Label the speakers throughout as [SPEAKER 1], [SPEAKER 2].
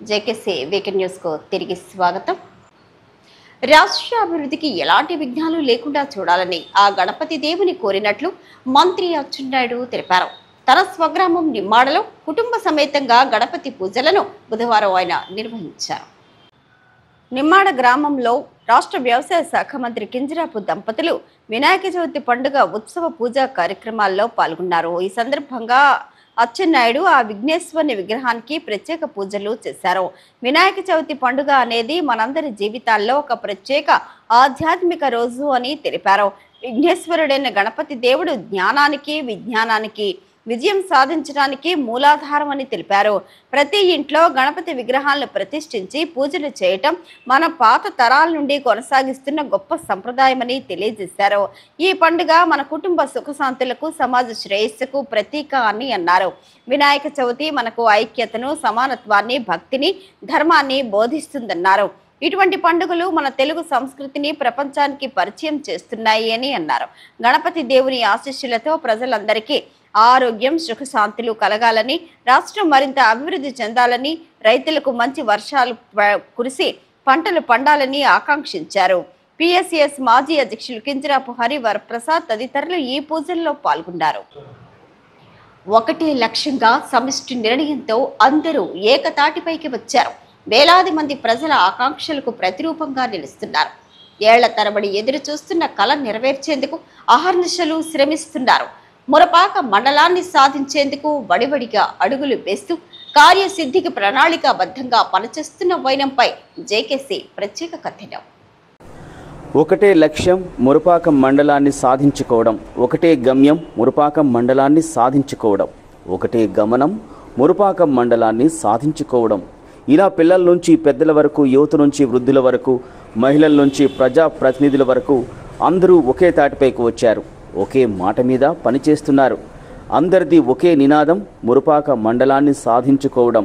[SPEAKER 1] JKC weekend news కు తిరిగి స్వాగతం. రాష్ట్ర అభివృద్ధికి ఎలాంటి విఘ్నాలు లేకుండా చూడాలని ఆ గణపతి దేవుని కోరినట్లు మంత్రి అచ్చెన్నాయుడు తెలిపారు. తన స్వగ్రామం నిమ్మాడలో కుటుంబ సమేతంగా గణపతి పూజలను బుధవారం ఆయన నిర్వహించారు. నిమ్మాడ గ్రామంలో రాష్ట్ర వ్యవసాయ శాఖ మంత్రి కింజరాపు దంపతులు వినాయక చవితి పండుగ ఉత్సవ పూజా కార్యక్రమాల్లో పాల్గొన్నారు. ఈ సందర్భంగా అచ్చెన్నాయుడు ఆ విఘ్నేశ్వరుని విగ్రహానికి ప్రత్యేక పూజలు చేశారు. వినాయక చవితి పండుగ అనేది మనందరి జీవితాల్లో ఒక ప్రత్యేక ఆధ్యాత్మిక రోజు అని తెలిపారు. విఘ్నేశ్వరుడైన గణపతి దేవుడు జ్ఞానానికి, విజ్ఞానానికి, విజయం సాధించడానికి మూలాధారం అని తెలిపారు. ప్రతి ఇంట్లో గణపతి విగ్రహాలను ప్రతిష్ఠించి పూజలు చేయటం మన పాత తరాల నుండి కొనసాగిస్తున్న గొప్ప సంప్రదాయమని తెలియజేశారు. ఈ పండుగ మన కుటుంబ సుఖశాంతులకు, సమాజ శ్రేయస్సుకు ప్రతీక అని అన్నారు. వినాయక చవితి మనకు ఐక్యతను, సమానత్వాన్ని, భక్తిని, ధర్మాన్ని బోధిస్తుందన్నారు. ఇటువంటి పండుగలు మన తెలుగు సంస్కృతిని ప్రపంచానికి పరిచయం చేస్తున్నాయి అని అన్నారు. గణపతి దేవుని ఆశీస్సులతో ప్రజలందరికీ ఆరోగ్యం, సుఖశాంతులు కలగాలని, రాష్ట్రం మరింత అభివృద్ధి చెందాలని, రైతులకు మంచి వర్షాలు కురిసి పంటలు పండాలని ఆకాంక్షించారు. పిఎస్సిఎస్ మాజీ అధ్యక్షులు కింజరాపు హరివరప్రసాద్ తదితరులు ఈ పూజల్లో పాల్గొన్నారు. ఒకటే లక్ష్యంగా సమిష్టి నిర్ణయంతో అందరూ ఏకతాటిపైకి వచ్చారు. వేలాది మంది ప్రజల ఆకాంక్షలకు ప్రతిరూపంగా నిలుస్తున్నారు. ఏళ్ల తరబడి ఎదురు చూస్తున్న కళ నెరవేర్చేందుకు అహర్నిశలు శ్రమిస్తున్నారు. మురపాక మండలాన్ని సాధించేందుకు వడివడిగా అడుగులు వేస్తూ కార్యసిద్ధికి ప్రణాళికాబద్ధంగా పనిచేస్తున్న వైనంపై జేకేసీ ప్రత్యేక కథనం.
[SPEAKER 2] ఒకటే లక్ష్యం మురపాకం మండలాన్ని సాధించుకోవడం, ఒకటే గమ్యం మురపాకం మండలాన్ని సాధించుకోవడం, ఒకటే గమనం మురపాకం మండలాన్ని సాధించుకోవడం. ఇలా పిల్లల నుంచి పెద్దల వరకు, యువత నుంచి వృద్ధుల వరకు, మహిళల నుంచి ప్రజాప్రతినిధుల వరకు అందరూ ఒకే తాటిపైకి వచ్చారు. ఒకే మాట మీద పనిచేస్తున్నారు. అందరిది ఒకే నినాదం మురపాక మండలాన్ని సాధించుకోవడం.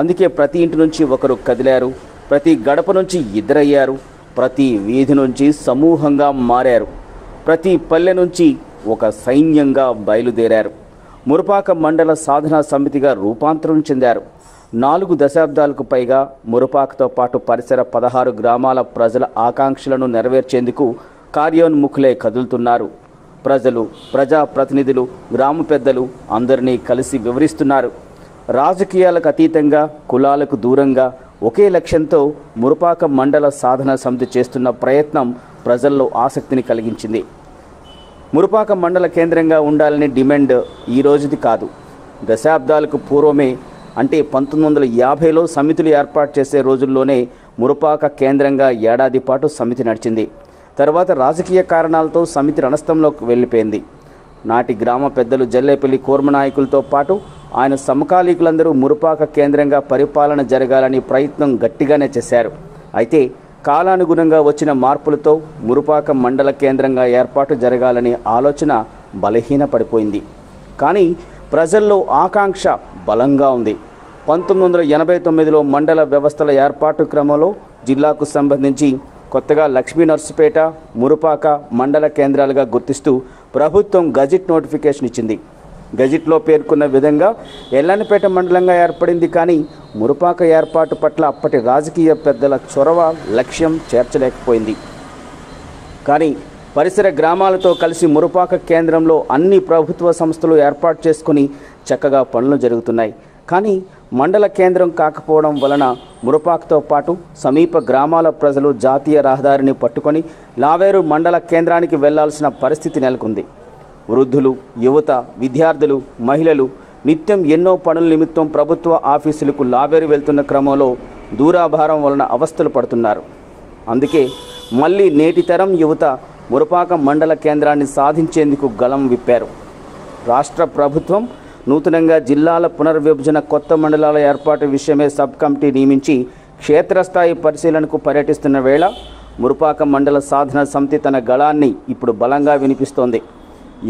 [SPEAKER 2] అందుకే ప్రతి ఇంటి నుంచి ఒకరు కదిలారు, ప్రతి గడప నుంచి ఇద్దరయ్యారు, ప్రతి వీధి నుంచి సమూహంగా మారారు, ప్రతి పల్లె నుంచి ఒక సైన్యంగా బయలుదేరారు. మురపాక మండల సాధనా సమితిగా రూపాంతరం చెందారు. 4 దశాబ్దాలకు పైగా మురపాకతో పాటు పరిసర 16 గ్రామాల ప్రజల ఆకాంక్షలను నెరవేర్చేందుకు కార్యోన్ముఖులే కదులుతున్నారు. ప్రజలు, ప్రజాప్రతినిధులు, గ్రామ పెద్దలు అందరినీ కలిసి వివరిస్తున్నారు. రాజకీయాలకు అతీతంగా, కులాలకు దూరంగా ఒకే లక్ష్యంతో మురపాక మండల సాధన సమితి చేస్తున్న ప్రయత్నం ప్రజల్లో ఆసక్తిని కలిగించింది. మురపాక మండల కేంద్రంగా ఉండాలనే డిమాండ్ ఈ రోజుది కాదు. దశాబ్దాలకు పూర్వమే, అంటే 1950లో సమితులు ఏర్పాటు చేసే రోజుల్లోనే మురపాక కేంద్రంగా ఏడాది పాటు సమితి నడిచింది. తర్వాత రాజకీయ కారణాలతో సమితి రణస్థంలోకి వెళ్ళిపోయింది. నాటి గ్రామ పెద్దలు జల్లేపల్లి కోర్మనాయకులతో పాటు ఆయన సమకాలీకులందరూ మురపాక కేంద్రంగా పరిపాలన జరగాలని ప్రయత్నం గట్టిగానే చేశారు. అయితే కాలానుగుణంగా వచ్చిన మార్పులతో మురపాక మండల కేంద్రంగా ఏర్పాటు జరగాలనే ఆలోచన బలహీనపడిపోయింది. కానీ ప్రజల్లో ఆకాంక్ష బలంగా ఉంది. 1989లో మండల వ్యవస్థల ఏర్పాటు క్రమంలో జిల్లాకు సంబంధించి కొత్తగా లక్ష్మీనర్సుపేట, మురపాక మండల కేంద్రాలుగా గుర్తిస్తూ ప్రభుత్వం గజెట్ నోటిఫికేషన్ ఇచ్చింది. గజెట్లో పేర్కొన్న విధంగా ఎల్లన్నపేట మండలంగా ఏర్పడింది. కానీ మురపాక ఏర్పాటు పట్ల అప్పటి రాజకీయ పెద్దల చొరవ, లక్ష్యం చేర్చలేకపోయింది. కానీ పరిసర గ్రామాలతో కలిసి మురపాక కేంద్రంలో అన్ని ప్రభుత్వ సంస్థలు ఏర్పాటు చేసుకుని చక్కగా పనులు జరుగుతున్నాయి. కానీ మండల కేంద్రం కాకపోవడం వలన మురపాకతో పాటు సమీప గ్రామాల ప్రజలు జాతీయ రహదారిని పట్టుకొని లావేరు మండల కేంద్రానికి వెళ్లాల్సిన పరిస్థితి నెలకొంది. వృద్ధులు, యువత, విద్యార్థులు, మహిళలు నిత్యం ఎన్నో పనుల నిమిత్తం ప్రభుత్వ ఆఫీసులకు లావేరు వెళ్తున్న క్రమంలో దూరాభారం వలన అవస్థలు పడుతున్నారు. అందుకే మళ్ళీ నేటి తరం యువత మురపాక మండల కేంద్రాన్ని సాధించేందుకు గళం విప్పారు. రాష్ట్ర ప్రభుత్వం నూతనంగా జిల్లాల పునర్విభజన, కొత్త మండలాల ఏర్పాటు విషయమే సబ్ కమిటీ నియమించి క్షేత్రస్థాయి పరిశీలనకు పర్యటిస్తున్న వేళ మురపాక మండల సాధన సమితి తన గళాన్ని ఇప్పుడు బలంగా వినిపిస్తోంది.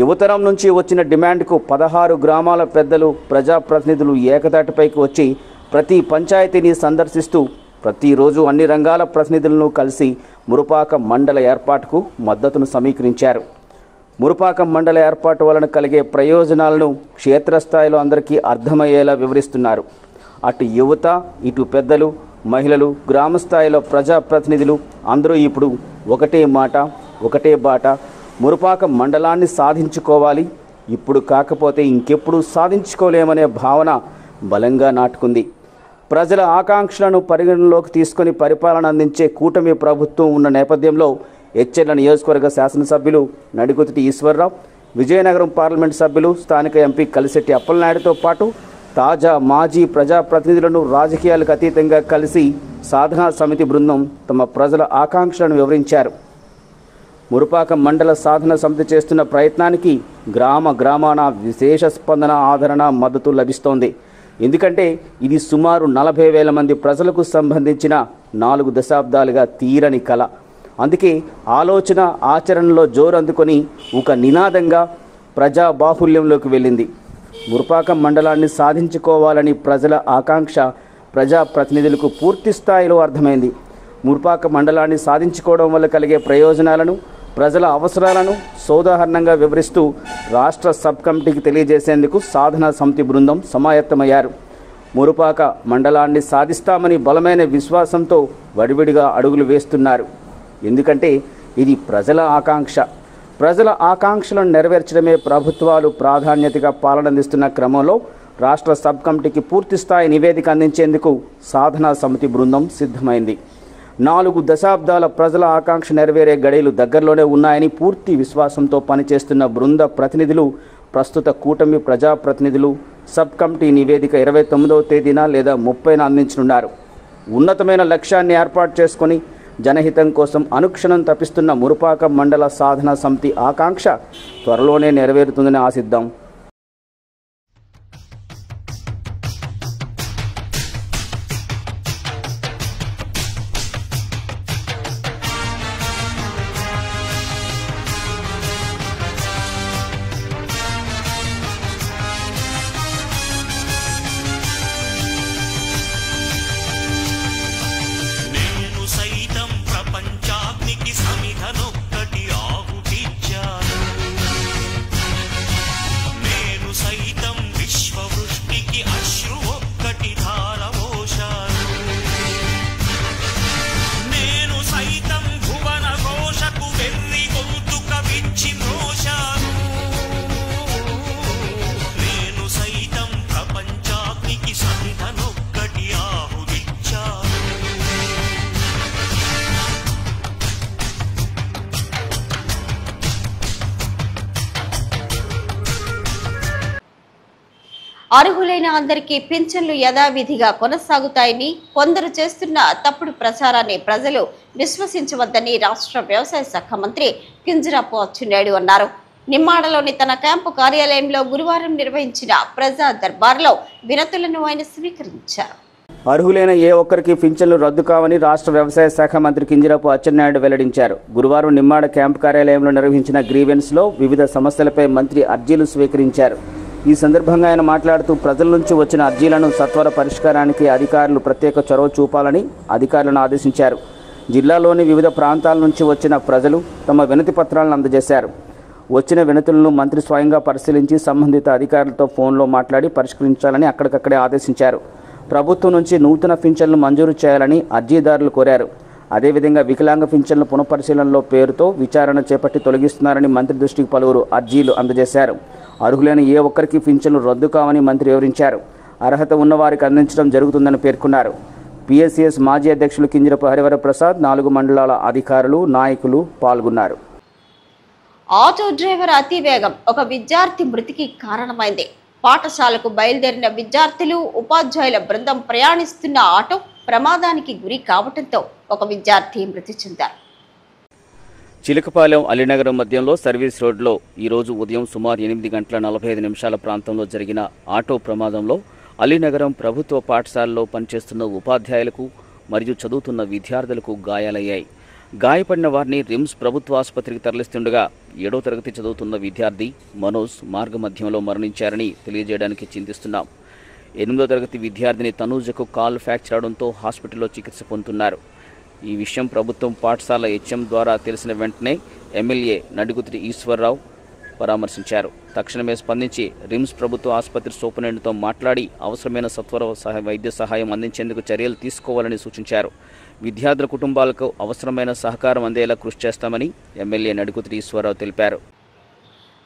[SPEAKER 2] యువతరం నుంచి వచ్చిన డిమాండ్కు 16 గ్రామాల పెద్దలు, ప్రజాప్రతినిధులు ఏకతాటిపైకి వచ్చి ప్రతి పంచాయతీని సందర్శిస్తూ ప్రతిరోజు అన్ని రంగాల ప్రతినిధులను కలిసి మురపాక మండల ఏర్పాటుకు మద్దతును సమీకరించారు. మురపాక మండల ఏర్పాటు వలన కలిగే ప్రయోజనాలను క్షేత్రస్థాయిలో అందరికీ అర్థమయ్యేలా వివరిస్తున్నారు. అటు యువత, ఇటు పెద్దలు, మహిళలు, గ్రామ స్థాయిలో ప్రజాప్రతినిధులు అందరూ ఇప్పుడు ఒకటే మాట, ఒకటే బాట, మురుపాకం మండలాన్ని సాధించుకోవాలి, ఇప్పుడు కాకపోతే ఇంకెప్పుడు సాధించుకోలేమనే భావన బలంగా నాటుకుంది. ప్రజల ఆకాంక్షలను పరిగణలోకి తీసుకొని పరిపాలన అందించే కూటమి ప్రభుత్వం ఉన్న నేపథ్యంలో ఎచ్చెర్ల నియోజకవర్గ శాసనసభ్యులు నడికుతిటి ఈశ్వరరావు, విజయనగరం పార్లమెంట్ సభ్యులు, స్థానిక ఎంపీ కలిశెట్టి అప్పలనాయుడుతో పాటు తాజా మాజీ ప్రజాప్రతినిధులను రాజకీయాలకు అతీతంగా కలిసి సాధనా సమితి బృందం తమ ప్రజల ఆకాంక్షలను వివరించారు. మురుపాకం మండల సాధన సమితి చేస్తున్న ప్రయత్నానికి గ్రామాన విశేష స్పందన, ఆదరణ, మద్దతు లభిస్తోంది. ఎందుకంటే ఇది సుమారు 40,000 మంది ప్రజలకు సంబంధించిన 4 దశాబ్దాలుగా తీరని కళ. అందుకే ఆలోచన ఆచరణలో జోరందుకొని ఒక నినాదంగా ప్రజా బాహుల్యంలోకి వెళ్ళింది. మురుపాకం మండలాన్ని సాధించుకోవాలని ప్రజల ఆకాంక్ష ప్రజాప్రతినిధులకు పూర్తి స్థాయిలో అర్థమైంది. మురుపాకం మండలాన్ని సాధించుకోవడం వల్ల కలిగే ప్రయోజనాలను, ప్రజల అవసరాలను సోదాహరణంగా వివరిస్తూ రాష్ట్ర సబ్ కమిటీకి తెలియజేసేందుకు సాధనా సమితి బృందం సమాయత్తమయ్యారు. మురుపాక మండలాన్ని సాధిస్తామని బలమైన విశ్వాసంతో వడివిడిగా అడుగులు వేస్తున్నారు. ఎందుకంటే ఇది ప్రజల ఆకాంక్ష. ప్రజల ఆకాంక్షలను నెరవేర్చడమే ప్రభుత్వాలు ప్రాధాన్యతగా పాలన అందిస్తున్న క్రమంలో రాష్ట్ర సబ్ కమిటీకి పూర్తిస్థాయి నివేదిక అందించేందుకు సాధనా సమితి బృందం సిద్ధమైంది. 4 దశాబ్దాల ప్రజల ఆకాంక్ష నెరవేరే గడియలు దగ్గరలోనే ఉన్నాయని పూర్తి విశ్వాసంతో పనిచేస్తున్న బృంద ప్రతినిధులు ప్రస్తుత కూటమి ప్రజాప్రతినిధులు సబ్ కమిటీ నివేదిక 29వ తేదీన లేదా 30న అందించనున్నారు. ఉన్నతమైన లక్ష్యాన్ని ఏర్పాటు చేసుకొని జనహితం కోసం అనుక్షణం తప్పిస్తున్న మురుపాకం మండల సాధన సమితి ఆకాంక్ష త్వరలోనే నెరవేరుతుందని ఆశిద్దాం.
[SPEAKER 1] అర్హులైన అందరికీ పింఛన్లు యథావిధిగా కొనసాగుతాయని, కొందరు చేస్తున్న తప్పుడు ప్రచారాన్ని ప్రజలు విశ్వసించవద్దని రాష్ట్ర వ్యవసాయ శాఖ మంత్రి కింజరాపు అచ్చెన్నాయుడు అన్నారు. నిమ్మాడలోని తన క్యాంపు కార్యాలయంలో గురువారం నిర్వహించిన ప్రజా దర్బార్లో వినతులను ఆయన స్వీకరించారు.
[SPEAKER 2] అర్హులైన ఏ ఒక్కరికి పింఛన్లు రద్దు కావని రాష్ట్ర వ్యవసాయ శాఖ మంత్రి కింజరాపు అచ్చెన్నాయుడు వెల్లడించారు. గురువారం నిమ్మాడ క్యాంపు కార్యాలయంలో నిర్వహించిన గ్రీవెన్స్లో వివిధ సమస్యలపై మంత్రి అర్జీలు స్వీకరించారు. ఈ సందర్భంగా ఆయన మాట్లాడుతూ ప్రజల నుంచి వచ్చిన అర్జీలను సత్వర పరిష్కారానికి అధికారులు ప్రత్యేక చొరవ చూపాలని అధికారులను ఆదేశించారు. జిల్లాలోని వివిధ ప్రాంతాల నుంచి వచ్చిన ప్రజలు తమ వినతి పత్రాలను అందజేశారు. వచ్చిన వినతులను మంత్రి స్వయంగా పరిశీలించి సంబంధిత అధికారులతో ఫోన్లో మాట్లాడి పరిష్కరించాలని అక్కడికక్కడే ఆదేశించారు. ప్రభుత్వం నుంచి నూతన పింఛన్లు మంజూరు చేయాలని అర్జీదారులు కోరారు. అదేవిధంగా వికలాంగ పింఛన్ల పునఃపరిశీలనలో పేరుతో విచారణ చేపట్టి తొలగిస్తున్నారని మంత్రి దృష్టికి పలువురు అర్జీలు అందజేశారు. అర్హులైన ఏ ఒక్కరికి పింఛన్లు రద్దు కావని మంత్రి వివరించారు. అర్హత ఉన్నవారికి అందించడం జరుగుతుందని పేర్కొన్నారు. పిఎస్సిఎస్ మాజీ అధ్యక్షులు కింజరపు హరివర ప్రసాద్, 4 మండలాల అధికారులు, నాయకులు పాల్గొన్నారు.
[SPEAKER 1] ఆటో డ్రైవర్ అతివేగం ఒక విద్యార్థి మృతికి కారణమైంది. పాఠశాలకు బయలుదేరిన విద్యార్థులు, ఉపాధ్యాయుల బృందం ప్రయాణిస్తున్న ఆటో ప్రమాదానికి గురి కావడంతో ఒక విద్యార్థి మృతి చెందారు.
[SPEAKER 2] చిలకపాలెం అలీనగరం మధ్యంలో సర్వీస్ రోడ్లో ఈరోజు ఉదయం సుమారు 8:45 ప్రాంతంలో జరిగిన ఆటో ప్రమాదంలో అలీనగరం ప్రభుత్వ పాఠశాలలో పనిచేస్తున్న ఉపాధ్యాయులకు మరియు చదువుతున్న విద్యార్థులకు గాయాలయ్యాయి. గాయపడిన వారిని రిమ్స్ ప్రభుత్వ ఆసుపత్రికి తరలిస్తుండగా 7వ తరగతి చదువుతున్న విద్యార్థి మనోజ్ మార్గమధ్యంలో మరణించారని తెలియజేయడానికి చింతిస్తున్నాం. 8వ తరగతి విద్యార్థిని తనూజకు కాలు ఫ్రాక్చర్ అవడంతో హాస్పిటల్లో చికిత్స పొందుతున్నారు. ఈ విషయం ప్రభుత్వం పాఠశాల హెచ్ఎం ద్వారా తెలిసిన వెంటనే ఎమ్మెల్యే నడికుతిటి ఈశ్వరరావు, పరామర్శించారు. తక్షణమే స్పందించి రిమ్స్ ప్రభుత్వ ఆసుపత్రి సూపరింటెండెంట్తో మాట్లాడి అవసరమైన సత్వర వైద్య సహాయం అందించేందుకు చర్యలు తీసుకోవాలని సూచించారు. విద్యార్థుల కుటుంబాలకు అవసరమైన సహకారం అందేలా కృషి చేస్తామని ఎమ్మెల్యే నడుకుతి ఈశ్వరరావు తెలిపారు.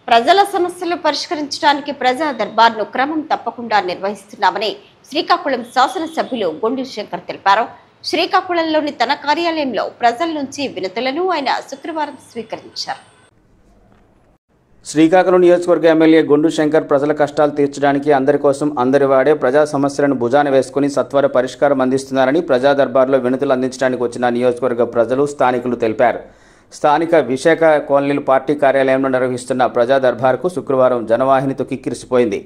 [SPEAKER 1] ప్రజల సమస్యలు పరిష్కరించడానికి ప్రజా దర్బార్ను క్రమం తప్పకుండా నిర్వహిస్తున్నామని శ్రీకాకుళం శాసనసభ్యులు గొండు శంకర్ తెలిపారు. శ్రీకాకుళంలోని తన కార్యాలయంలో ప్రజల నుంచి వినతులను ఆయన శుక్రవారం స్వీకరించారు.
[SPEAKER 2] శ్రీకాకుళం నియోజకవర్గ ఎమ్మెల్యే గొండు శంకర్ ప్రజల కష్టాలు తీర్చడానికి అందరి కోసం అందరి వాడే ప్రజా సమస్యలను భుజాన వేసుకుని సత్వర పరిష్కారం అందిస్తున్నారని ప్రజా దర్బార్లో వినతులు అందించడానికి వచ్చిన నియోజకవర్గ ప్రజలు స్థానికులు తెలిపారు. స్థానిక విశాఖ కాలనీలు పార్టీ కార్యాలయంలో నిర్వహిస్తున్న ప్రజా దర్బార్కు శుక్రవారం జనవాహినితో కిక్కిరిసిపోయింది.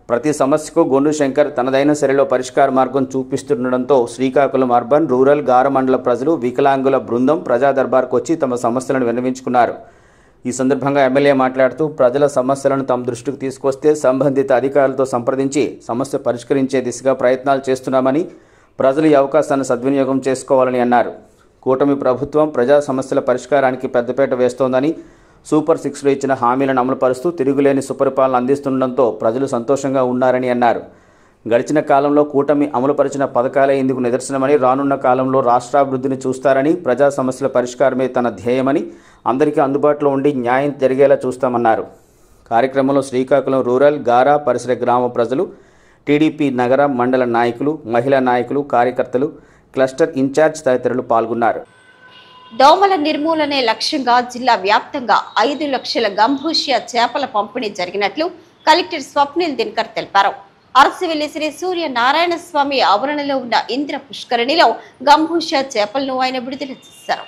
[SPEAKER 2] ప్రతి సమస్యకు గొండు శంకర్ తనదైన శైలిలో పరిష్కార మార్గం చూపిస్తుండటంతో శ్రీకాకుళం అర్బన్, రూరల్, గార మండల ప్రజలు, వికలాంగుల బృందం ప్రజా దర్బార్కు వచ్చి తమ సమస్యలను విన్నవించుకున్నారు. ఈ సందర్భంగా ఎమ్మెల్యే మాట్లాడుతూ ప్రజల సమస్యలను తమ దృష్టికి తీసుకొస్తే సంబంధిత అధికారులతో సంప్రదించి సమస్య పరిష్కరించే దిశగా ప్రయత్నాలు చేస్తున్నామని, ప్రజలు ఈ అవకాశాన్ని సద్వినియోగం చేసుకోవాలని అన్నారు. కూటమి ప్రభుత్వం ప్రజా సమస్యల పరిష్కారానికి పెద్దపీట వేస్తోందని, సూపర్ 6లో ఇచ్చిన హామీలను అమలుపరుస్తూ తిరుగులేని సుపరిపాలన అందిస్తుండటంతో ప్రజలు సంతోషంగా ఉన్నారని అన్నారు. గడిచిన కాలంలో కూటమి అమలుపరిచిన పథకాలే ఇందుకు నిదర్శనమని, రానున్న కాలంలో రాష్ట్రాభివృద్ధిని చూస్తారని, ప్రజా సమస్యల పరిష్కారమే తన ధ్యేయమని, అందరికీ అందుబాటులో ఉండి న్యాయం జరిగేలా చూస్తామన్నారు. కార్యక్రమంలో శ్రీకాకుళం రూరల్, గారా పరిసర గ్రామ ప్రజలు, టీడీపీ నగర మండల నాయకులు, మహిళా నాయకులు, కార్యకర్తలు, క్లస్టర్ ఇన్ఛార్జ్ తదితరులు పాల్గొన్నారు.
[SPEAKER 1] దోమల నిర్మూలనే లక్ష్యంగా జిల్లా వ్యాప్తంగా 5 లక్షల గంభూషియా చేపల పంపిణీ జరిగినట్లు కలెక్టర్ స్వప్నిల్ దినకర్ తెలిపారు. అరసివెల్లి శ్రీ సూర్య నారాయణ స్వామి ఆవరణలో ఉన్న ఇంద్ర పుష్కరిణిలో గంభూషియా చేపలను ఆయన విడుదల చేశారు.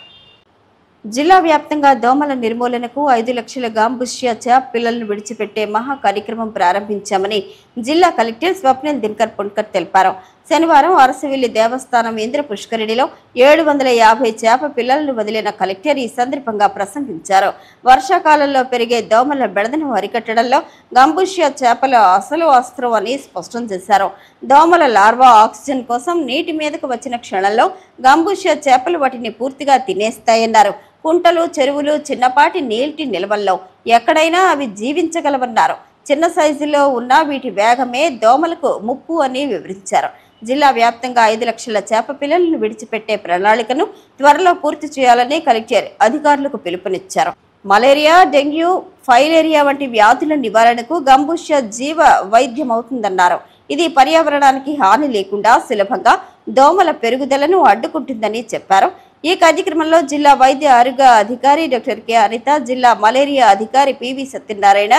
[SPEAKER 1] జిల్లా వ్యాప్తంగా దోమల నిర్మూలనకు 5 లక్షల గాంబుషియా చేప పిల్లలను విడిచిపెట్టే మహా కార్యక్రమం ప్రారంభించామని జిల్లా కలెక్టర్ స్వప్నిల్ దినకర్ పుణ్కర్ తెలిపారు. శనివారం అరసివెల్లి దేవస్థానం ఇంద్ర పుష్కరిణిలో 750 చేప పిల్లలను వదిలిన కలెక్టర్ ఈ సందర్భంగా ప్రసంగించారు. వర్షాకాలంలో పెరిగే దోమల బెడదను అరికట్టడంలో గంబూషియా చేపల అసలు అస్త్రం అని స్పష్టం చేశారు. దోమల లార్వా ఆక్సిజన్ కోసం నీటి మీదకు వచ్చిన క్షణంలో గంబూషియా చేపలు వాటిని పూర్తిగా తినేస్తాయన్నారు. కుంటలు, చెరువులు, చిన్నపాటి నీటి నిల్వల్లో ఎక్కడైనా అవి జీవించగలవన్నారు. చిన్న సైజులో ఉన్న వీటి వేగమే దోమలకు ముప్పు అని వివరించారు. జిల్లా వ్యాప్తంగా 5 లక్షల చేప పిల్లలను విడిచిపెట్టే ప్రణాళికను త్వరలో పూర్తి చేయాలని కలెక్టర్ అధికారులకు పిలుపునిచ్చారు. మలేరియా, డెంగ్యూ, ఫైలేరియా వంటి వ్యాధుల నివారణకు గంబూషియా జీవ వైద్యమవుతుందన్నారు. ఇది పర్యావరణానికి హాని లేకుండా సులభంగా దోమల పెరుగుదలను అడ్డుకుంటుందని చెప్పారు. ఈ కార్యక్రమంలో జిల్లా వైద్య ఆరోగ్య అధికారి డాక్టర్ కె అనిత, జిల్లా మలేరియా అధికారి పివి సత్యనారాయణ,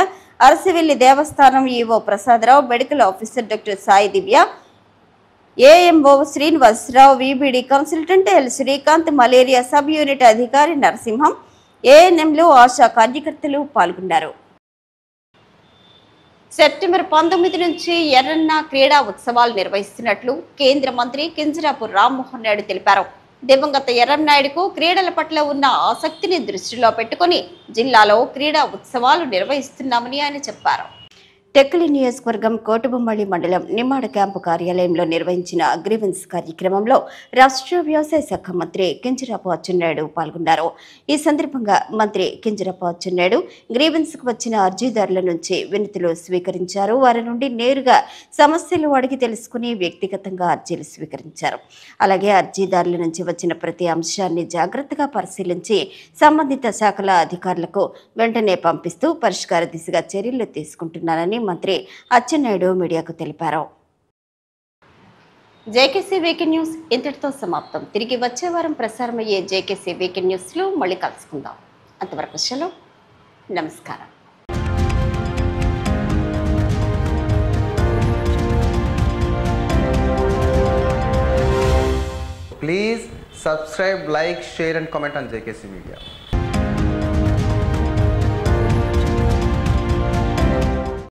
[SPEAKER 1] అరసివెల్లి దేవస్థానం EO Prasada Rao, medical officer doctor Sai Divya, AMO Srinivasa Rao, VBD consultant L Srikanth, malaria sub unit అధికారి నరసింహం, ఏఎన్ఎంలు, ఆశా కార్యకర్తలు పాల్గొన్నారు. సెప్టెంబర్ 19 నుంచి ఎర్రన్న క్రీడా ఉత్సవాలు నిర్వహిస్తున్నట్లు కేంద్ర మంత్రి కింజరాపు రామ్మోహన్ నాయుడు తెలిపారు. దివంగత ఎర్రంనాయుడుకు క్రీడల పట్ల ఉన్న ఆసక్తిని దృష్టిలో పెట్టుకుని జిల్లాలో క్రీడా ఉత్సవాలు నిర్వహిస్తున్నామని ఆయన చెప్పారు. టెక్కలి నియోజకవర్గం కోటబొమ్మళి మండలం నిమ్మాడ క్యాంపు కార్యాలయంలో నిర్వహించిన గ్రీవెన్స్ కార్యక్రమంలో రాష్ట్ర వ్యవసాయ శాఖ మంత్రి కింజరాపు అచ్చెన్నాయుడు పాల్గొన్నారు. ఈ సందర్భంగా మంత్రి కింజరాపు అచ్చెన్నాయుడు గ్రీవెన్స్కు వచ్చిన అర్జీదారుల నుంచి వినతులు స్వీకరించారు. వారి నుండి నేరుగా సమస్యలు అడిగి తెలుసుకుని వ్యక్తిగతంగా అర్జీలు స్వీకరించారు. అలాగే అర్జీదారుల నుంచి వచ్చిన ప్రతి అంశాన్ని జాగ్రత్తగా పరిశీలించి సంబంధిత శాఖల అధికారులకు వెంటనే పంపిస్తూ పరిష్కార దిశగా చర్యలు తీసుకుంటున్నారని మంత్రి అచ్చెన్నాయుడు మీడియాకు తెలిపారు. జేకేసీ వీకెండ్ న్యూస్ ఇంతటితో సమాప్తం. తిరిగి వచ్చే వారం ప్రసారమయ్యే జేకేసీ వీకెండ్ న్యూస్ లో మళ్ళీ కలుసుకుందాం. అంతవరకు సెలవు. నమస్కారం.
[SPEAKER 3] Please subscribe, like, share and comment on JKC Media.